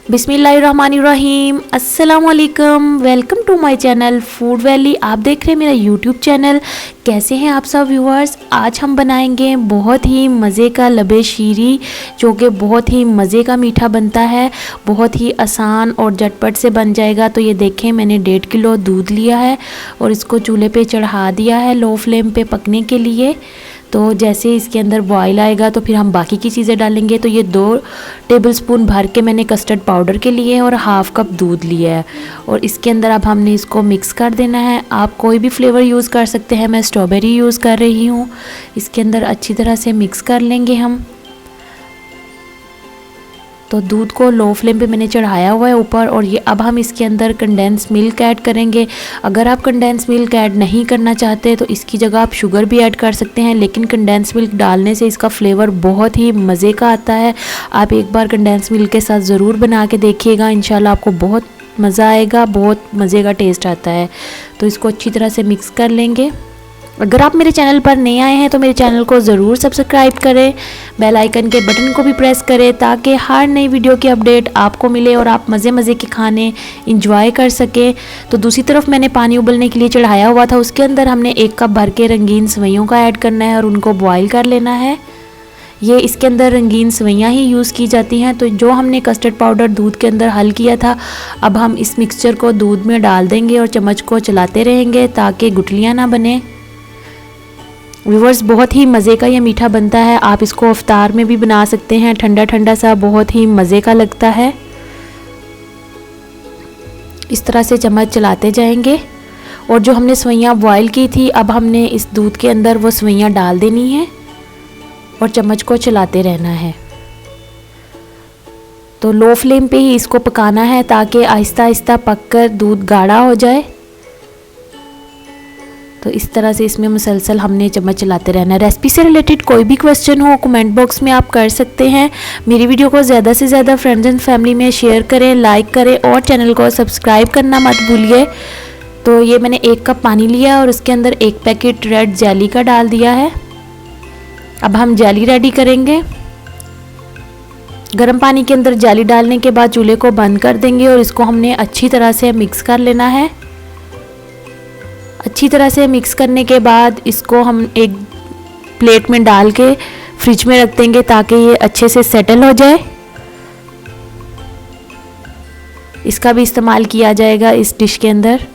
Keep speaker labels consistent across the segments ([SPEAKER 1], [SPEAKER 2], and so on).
[SPEAKER 1] बिस्मिल्लाहिर्रहमानिर्रहीम, अस्सलामुअलैकुम। Welcome to my channel Food Valley. आप देख रहे हैं मेरा यूट्यूब चैनल। कैसे हैं आप सब व्यूअर्स? आज हम बनाएंगे बहुत ही मज़े का लबे शीरी, जो कि बहुत ही मज़े का मीठा बनता है, बहुत ही आसान और झटपट से बन जाएगा। तो ये देखें, मैंने 1.5 किलो दूध लिया है और इसको चूल्हे पे चढ़ा दिया है लो फ्लेम पे पकने के लिए। तो जैसे इसके अंदर बॉयल आएगा तो फिर हम बाकी की चीज़ें डालेंगे। तो ये 2 टेबलस्पून भर के मैंने कस्टर्ड पाउडर के लिए और हाफ़ कप दूध लिया है और इसके अंदर अब हमने इसको मिक्स कर देना है। आप कोई भी फ्लेवर यूज़ कर सकते हैं, मैं स्ट्रॉबेरी यूज़ कर रही हूँ। इसके अंदर अच्छी तरह से मिक्स कर लेंगे हम। तो दूध को लो फ्लेम पे मैंने चढ़ाया हुआ है ऊपर, और ये अब हम इसके अंदर कंडेंस मिल्क ऐड करेंगे। अगर आप कंडेंस मिल्क ऐड नहीं करना चाहते तो इसकी जगह आप शुगर भी ऐड कर सकते हैं, लेकिन कंडेंस मिल्क डालने से इसका फ्लेवर बहुत ही मज़े का आता है। आप एक बार कंडेंस मिल्क के साथ ज़रूर बना के देखिएगा, इंशाल्लाह आपको बहुत मज़ा आएगा, बहुत मज़े का टेस्ट आता है। तो इसको अच्छी तरह से मिक्स कर लेंगे। अगर आप मेरे चैनल पर नए आए हैं तो मेरे चैनल को ज़रूर सब्सक्राइब करें, बेल आइकन के बटन को भी प्रेस करें ताकि हर नई वीडियो की अपडेट आपको मिले और आप मज़े के खाने इंजॉय कर सकें। तो दूसरी तरफ मैंने पानी उबलने के लिए चढ़ाया हुआ था, उसके अंदर हमने 1 कप भर के रंगीन सेवइयों का ऐड करना है और उनको बॉयल कर लेना है। ये इसके अंदर रंगीन सेवइयाँ ही यूज़ की जाती हैं। तो जो हमने कस्टर्ड पाउडर दूध के अंदर हल किया था, अब हम इस मिक्सचर को दूध में डाल देंगे और चम्मच को चलाते रहेंगे ताकि गुठलियाँ ना बने। व्यूअर्स, बहुत ही मज़े का ये मीठा बनता है। आप इसको इफ्तार में भी बना सकते हैं, ठंडा ठंडा सा बहुत ही मज़े का लगता है। इस तरह से चम्मच चलाते जाएंगे और जो हमने सेवइयाँ बॉयल की थी, अब हमने इस दूध के अंदर वो सेवइयाँ डाल देनी है और चम्मच को चलाते रहना है। तो लो फ्लेम पे ही इसको पकाना है ताकि आहिस्ता आहिस्ता पककर दूध गाढ़ा हो जाए। तो इस तरह से इसमें मुसलसल हमने चम्मच चलाते रहना है। रेसिपी से रिलेटेड कोई भी क्वेश्चन हो कमेंट बॉक्स में आप कर सकते हैं। मेरी वीडियो को ज़्यादा से ज़्यादा फ्रेंड्स एंड फैमिली में शेयर करें, लाइक करें और चैनल को सब्सक्राइब करना मत भूलिए। तो ये मैंने 1 कप पानी लिया और उसके अंदर 1 पैकेट रेड जेली का डाल दिया है। अब हम जेली रेडी करेंगे। गर्म पानी के अंदर जेली डालने के बाद चूल्हे को बंद कर देंगे और इसको हमने अच्छी तरह से मिक्स कर लेना है। अच्छी तरह से मिक्स करने के बाद इसको हम एक प्लेट में डाल के फ्रिज में रख देंगे ताकि ये अच्छे से सेटल हो जाए। इसका भी इस्तेमाल किया जाएगा इस डिश के अंदर।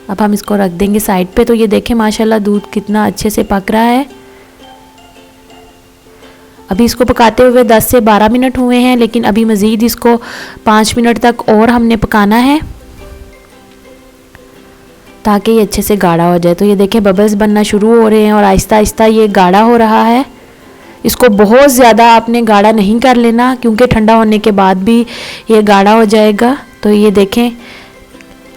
[SPEAKER 1] अब हम इसको रख देंगे साइड पे। तो ये देखें माशाल्लाह दूध कितना अच्छे से पक रहा है। अभी इसको पकाते हुए 10 से 12 मिनट हुए हैं, लेकिन अभी मज़ीद इसको 5 मिनट तक और हमने पकाना है ताकि ये अच्छे से गाढ़ा हो जाए। तो ये देखें बबल्स बनना शुरू हो रहे हैं और आहिस्ता आहिस्ता ये गाढ़ा हो रहा है। इसको बहुत ज़्यादा आपने गाढ़ा नहीं कर लेना क्योंकि ठंडा होने के बाद भी ये गाढ़ा हो जाएगा। तो ये देखें,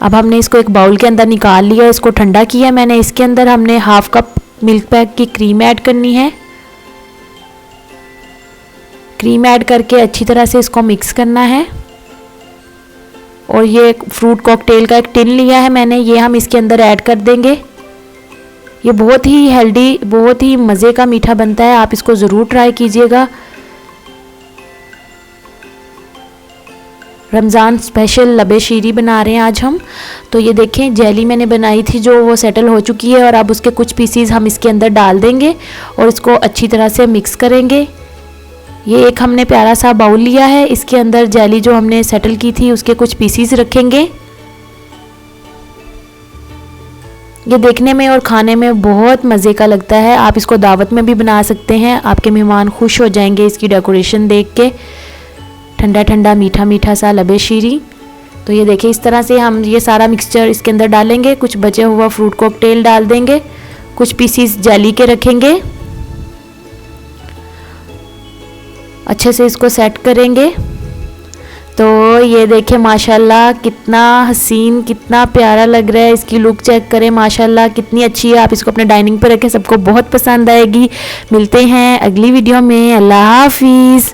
[SPEAKER 1] अब हमने इसको एक बाउल के अंदर निकाल लिया, इसको ठंडा किया मैंने। इसके अंदर हमने हाफ़ कप मिल्क पैक की क्रीम ऐड करनी है। क्रीम ऐड करके अच्छी तरह से इसको मिक्स करना है। और ये फ्रूट कॉकटेल का एक टिन लिया है मैंने, ये हम इसके अंदर ऐड कर देंगे। ये बहुत ही हेल्दी, बहुत ही मज़े का मीठा बनता है, आप इसको ज़रूर ट्राई कीजिएगा। रमज़ान स्पेशल लबे शीरी बना रहे हैं आज हम। तो ये देखें, जेली मैंने बनाई थी जो वो सेटल हो चुकी है और अब उसके कुछ पीसीज हम इसके अंदर डाल देंगे और इसको अच्छी तरह से मिक्स करेंगे। ये एक हमने प्यारा सा बाउल लिया है, इसके अंदर जेली जो हमने सेटल की थी उसके कुछ पीसीज रखेंगे। ये देखने में और खाने में बहुत मज़े का लगता है। आप इसको दावत में भी बना सकते हैं, आपके मेहमान खुश हो जाएंगे इसकी डेकोरेशन देख के। ठंडा ठंडा मीठा मीठा सा लबे शीरी। तो ये देखिए, इस तरह से हम ये सारा मिक्सचर इसके अंदर डालेंगे। कुछ बचे हुआ फ्रूट कॉकटेल डाल देंगे, कुछ पीसीज जेली के रखेंगे। अच्छे से इसको सेट करेंगे। तो ये देखें माशाल्लाह कितना हसीन, कितना प्यारा लग रहा है। इसकी लुक चेक करें, माशाल्लाह कितनी अच्छी है। आप इसको अपने डाइनिंग पर रखें, सबको बहुत पसंद आएगी। मिलते हैं अगली वीडियो में। अल्लाह हाफिज़।